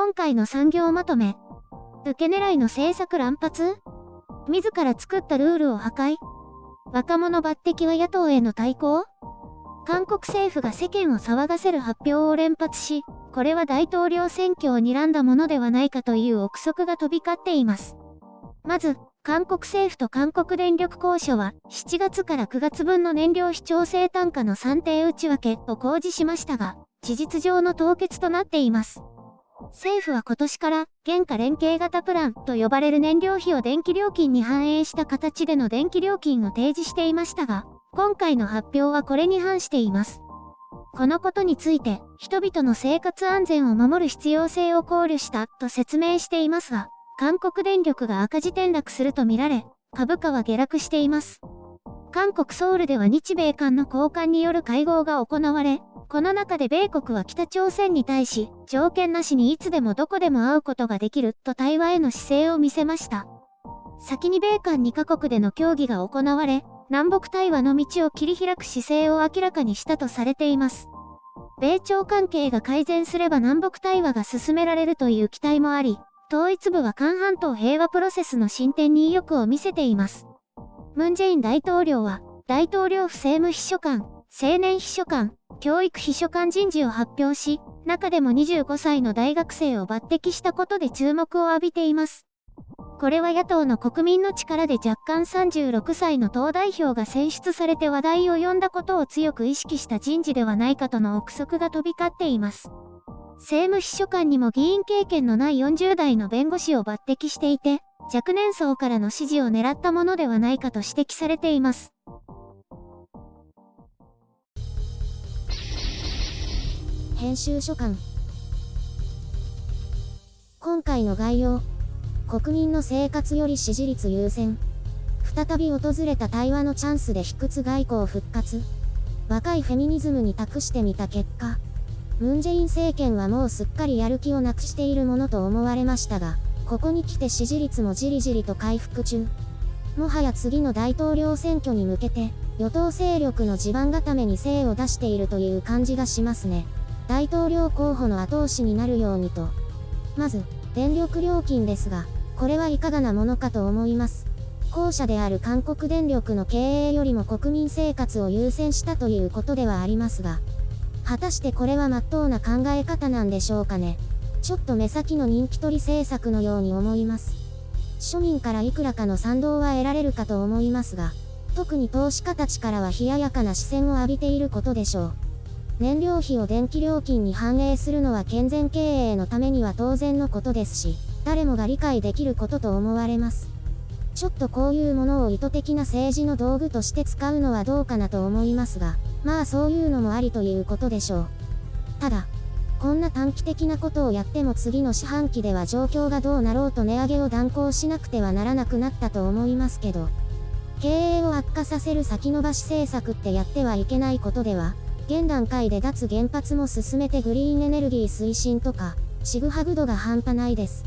今回の産業まとめ。受け狙いの政策乱発？自ら作ったルールを破壊？若者抜擢は野党への対抗？韓国政府が世間を騒がせる発表を連発し、これは大統領選挙を睨んだものではないかという憶測が飛び交っています。まず、韓国政府と韓国電力公社は、7月から9月分の燃料費調整単価の算定内訳を公示しましたが、事実上の凍結となっています。政府は今年から、原価連携型プランと呼ばれる燃料費を電気料金に反映した形での電気料金を提示していましたが、今回の発表はこれに反しています。このことについて、人々の生活安全を守る必要性を考慮したと説明していますが、韓国電力が赤字転落するとみられ、株価は下落しています。韓国ソウルでは日米韓の高官による会合が行われ、この中で米国は北朝鮮に対し、条件なしにいつでもどこでも会うことができると対話への姿勢を見せました。先に米韓2カ国での協議が行われ、南北対話の道を切り開く姿勢を明らかにしたとされています。米朝関係が改善すれば南北対話が進められるという期待もあり、統一部は韓半島平和プロセスの進展に意欲を見せています。ムン・ジェイン大統領は、大統領府政務秘書官、青年秘書官、教育秘書官人事を発表し、中でも25歳の大学生を抜擢したことで注目を浴びています。これは野党の国民の力で若干36歳の党代表が選出されて話題を呼んだことを強く意識した人事ではないかとの憶測が飛び交っています。政務秘書官にも議員経験のない40代の弁護士を抜擢していて、若年層からの支持を狙ったものではないかと指摘されています。編集所官。今回の概要。国民の生活より支持率優先。再び訪れた対話のチャンスで卑屈外交復活。若いフェミニズムに託してみた結果、ムン・ジェイン政権はもうすっかりやる気をなくしているものと思われましたが、ここに来て支持率もじりじりと回復中。もはや次の大統領選挙に向けて、与党勢力の地盤固めに精を出しているという感じがしますね。大統領候補の後押しになるようにと。まず、電力料金ですが、これはいかがなものかと思います。公社である韓国電力の経営よりも国民生活を優先したということではありますが、果たしてこれは真っ当な考え方なんでしょうかね。ちょっと目先の人気取り政策のように思います。庶民からいくらかの賛同は得られるかと思いますが、特に投資家たちからは冷ややかな視線を浴びていることでしょう。燃料費を電気料金に反映するのは健全経営のためには当然のことですし、誰もが理解できることと思われます。ちょっとこういうものを意図的な政治の道具として使うのはどうかなと思いますが、まあそういうのもありということでしょう。ただ、こんな短期的なことをやっても次の四半期では状況がどうなろうと値上げを断行しなくてはならなくなったと思いますけど、経営を悪化させる先延ばし政策ってやってはいけないことでは、現段階で脱原発も進めてグリーンエネルギー推進とか、ちぐはぐ度が半端ないです。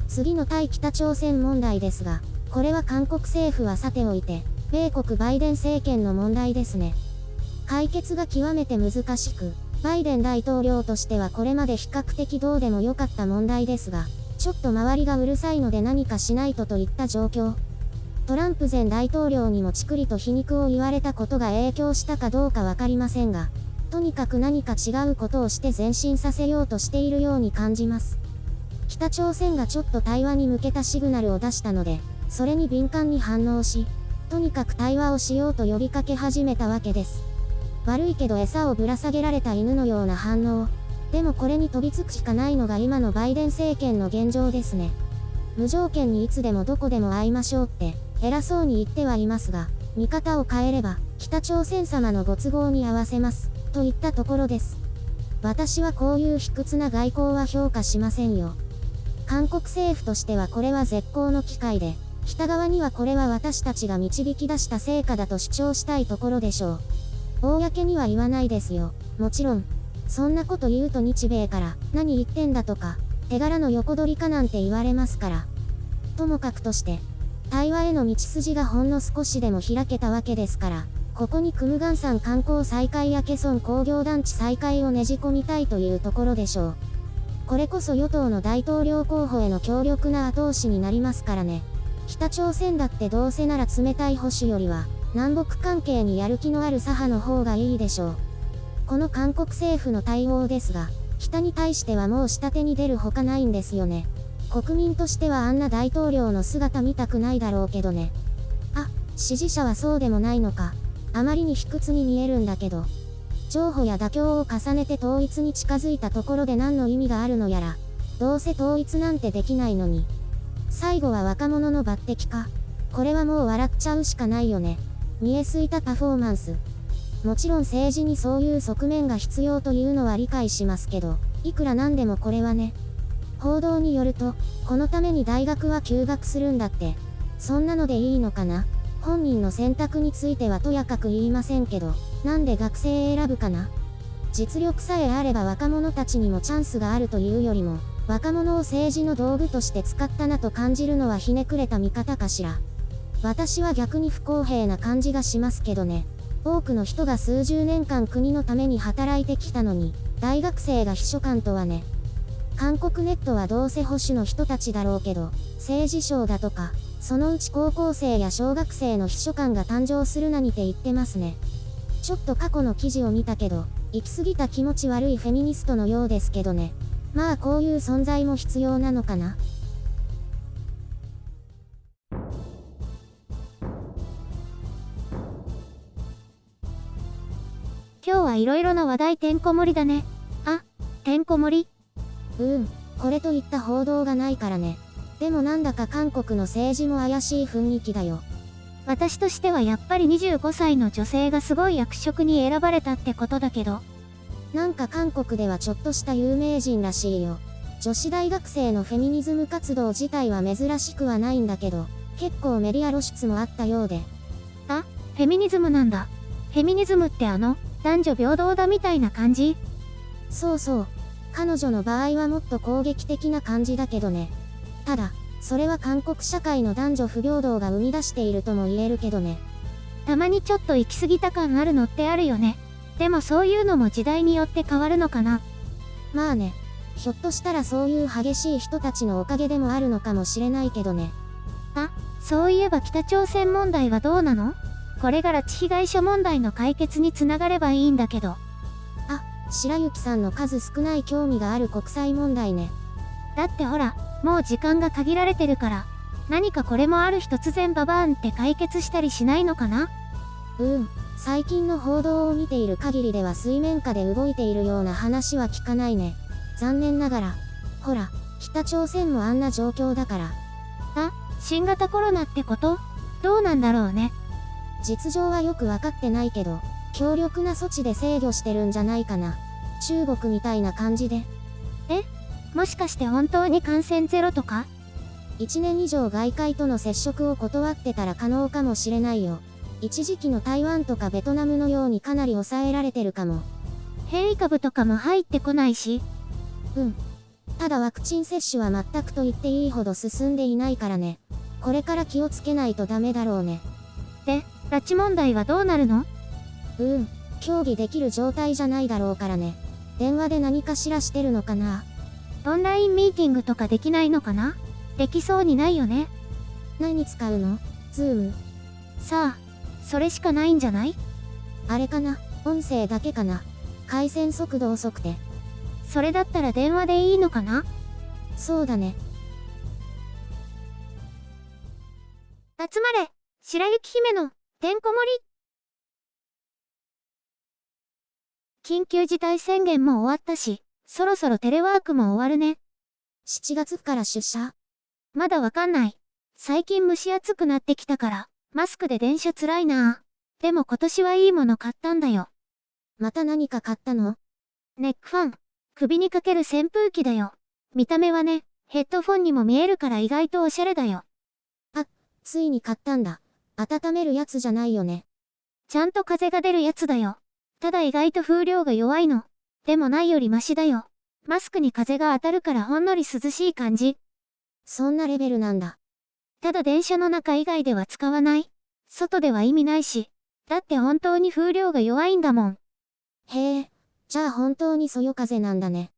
次の対北朝鮮問題ですが、これは韓国政府はさておいて、米国バイデン政権の問題ですね。解決が極めて難しく、バイデン大統領としてはこれまで比較的どうでもよかった問題ですが、ちょっと周りがうるさいので何かしないとといった状況。トランプ前大統領にもちくりと皮肉を言われたことが影響したかどうかわかりませんが、とにかく何か違うことをして前進させようとしているように感じます。北朝鮮がちょっと対話に向けたシグナルを出したので、それに敏感に反応し、とにかく対話をしようと呼びかけ始めたわけです。悪いけど餌をぶら下げられた犬のような反応。でもこれに飛びつくしかないのが今のバイデン政権の現状ですね。無条件にいつでもどこでも会いましょうって、偉そうに言ってはいますが、見方を変えれば、北朝鮮様のご都合に合わせます、といったところです。私はこういう卑屈な外交は評価しませんよ。韓国政府としてはこれは絶好の機会で、北側にはこれは私たちが導き出した成果だと主張したいところでしょう。公には言わないですよ。もちろん、そんなこと言うと日米から何言ってんだとか、手柄の横取りかなんて言われますから。ともかくとして、対話への道筋がほんの少しでも開けたわけですから、ここにクムガン山観光再開やケソン工業団地再開をねじ込みたいというところでしょう。これこそ与党の大統領候補への強力な後押しになりますからね。北朝鮮だってどうせなら冷たい保守よりは、南北関係にやる気のある左派の方がいいでしょう。この韓国政府の対応ですが、北に対してはもう下手に出るほかないんですよね。国民としてはあんな大統領の姿見たくないだろうけどね。あ、支持者はそうでもないのか。あまりに卑屈に見えるんだけど。譲歩や妥協を重ねて統一に近づいたところで何の意味があるのやら。どうせ統一なんてできないのに。最後は若者の抜擢か。これはもう笑っちゃうしかないよね。見えすいたパフォーマンス。もちろん政治にそういう側面が必要というのは理解しますけど、いくらなんでもこれはね。報道によると、このために大学は休学するんだって。そんなのでいいのかな？本人の選択についてはとやかく言いませんけど、なんで学生選ぶかな？実力さえあれば若者たちにもチャンスがあるというよりも、若者を政治の道具として使ったなと感じるのはひねくれた見方かしら。私は逆に不公平な感じがしますけどね。多くの人が数十年間国のために働いてきたのに、大学生が秘書官とはね。韓国ネットはどうせ保守の人たちだろうけど、政治賞だとか、そのうち高校生や小学生の秘書官が誕生するなにて言ってますね。ちょっと過去の記事を見たけど、行き過ぎた気持ち悪いフェミニストのようですけどね。まあこういう存在も必要なのかな。今日はいろいろな話題てんこ盛りだね。あ、てんこ盛り。これといった報道がないからね。でもなんだか韓国の政治も怪しい雰囲気だよ。私としてはやっぱり25歳の女性がすごい役職に選ばれたってことだけど。なんか韓国ではちょっとした有名人らしいよ。女子大学生のフェミニズム活動自体は珍しくはないんだけど、結構メディア露出もあったようで。あ、フェミニズムなんだ。フェミニズムって男女平等だみたいな感じ？そうそう。彼女の場合はもっと攻撃的な感じだけどね。ただ、それは韓国社会の男女不平等が生み出しているとも言えるけどね。たまにちょっと行き過ぎた感あるのってあるよね。でもそういうのも時代によって変わるのかな。まあね。ひょっとしたらそういう激しい人たちのおかげでもあるのかもしれないけどね。あ、そういえば北朝鮮問題はどうなの？これが拉致被害者問題の解決につながればいいんだけど。白雪さんの数少ない興味がある国際問題ね。だってほら、もう時間が限られてるから、何かこれもある日突然ババーンって解決したりしないのかな？最近の報道を見ている限りでは水面下で動いているような話は聞かないね。残念ながら。ほら、北朝鮮もあんな状況だから。あ、新型コロナってこと？どうなんだろうね。実情はよくわかってないけど、強力な措置で制御してるんじゃないかな。中国みたいな感じで。もしかして本当に感染ゼロとか？1年以上外界との接触を断ってたら可能かもしれないよ。一時期の台湾とかベトナムのようにかなり抑えられてるかも。変異株とかも入ってこないし。ただワクチン接種は全くと言っていいほど進んでいないからね。これから気をつけないとダメだろうね。で、拉致問題はどうなるの？協議できる状態じゃないだろうからね。電話で何かしらしてるのかな？オンラインミーティングとかできないのかな？できそうにないよね。何使うの？ズーム？さあ、それしかないんじゃない？あれかな？音声だけかな？回線速度遅くて。それだったら電話でいいのかな？そうだね。集まれ、白雪姫のてんこ盛り。緊急事態宣言も終わったし、そろそろテレワークも終わるね。7月から出社？まだわかんない。最近蒸し暑くなってきたから、マスクで電車つらいな。でも今年はいいもの買ったんだよ。また何か買ったの？ネックファン。首にかける扇風機だよ。見た目はね、ヘッドフォンにも見えるから意外とおしゃれだよ。ついに買ったんだ。温めるやつじゃないよね。ちゃんと風が出るやつだよ。ただ意外と風量が弱いの。でもないよりマシだよ。マスクに風が当たるからほんのり涼しい感じ。そんなレベルなんだ。ただ電車の中以外では使わない。外では意味ないし。だって本当に風量が弱いんだもん。へえ、じゃあ本当にそよ風なんだね。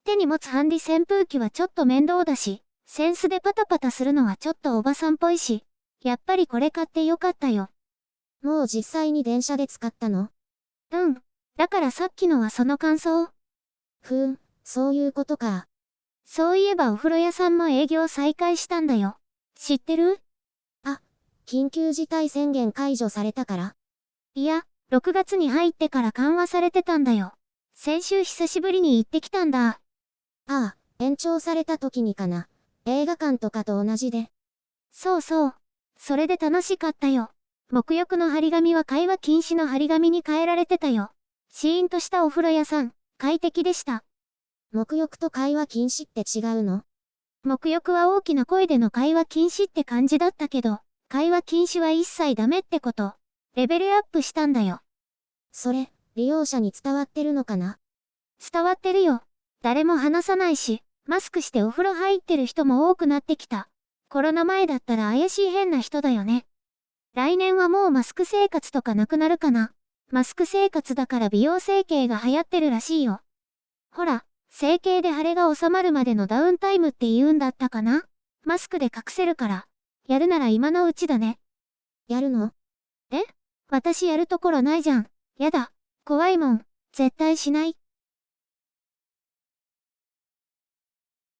手に持つハンディ扇風機はちょっと面倒だし、センスでパタパタするのはちょっとおばさんっぽいし、やっぱりこれ買ってよかったよ。もう実際に電車で使ったの？うん。だからさっきのはその感想。そういうことか。そういえばお風呂屋さんも営業再開したんだよ。知ってる？緊急事態宣言解除されたから？いや、6月に入ってから緩和されてたんだよ。先週久しぶりに行ってきたんだ。ああ、延長された時にかな。映画館とかと同じで。そうそう。それで楽しかったよ。沐浴の張り紙は会話禁止の張り紙に変えられてたよ。シーンとしたお風呂屋さん、快適でした。沐浴と会話禁止って違うの？沐浴は大きな声での会話禁止って感じだったけど、会話禁止は一切ダメってこと。レベルアップしたんだよ。それ、利用者に伝わってるのかな？伝わってるよ。誰も話さないし、マスクしてお風呂入ってる人も多くなってきた。コロナ前だったら怪しい変な人だよね。来年はもうマスク生活とかなくなるかな。マスク生活だから美容整形が流行ってるらしいよ。ほら、整形で腫れが収まるまでのダウンタイムって言うんだったかな。マスクで隠せるから。やるなら今のうちだね。やるの？私やるところないじゃん。やだ。怖いもん。絶対しない。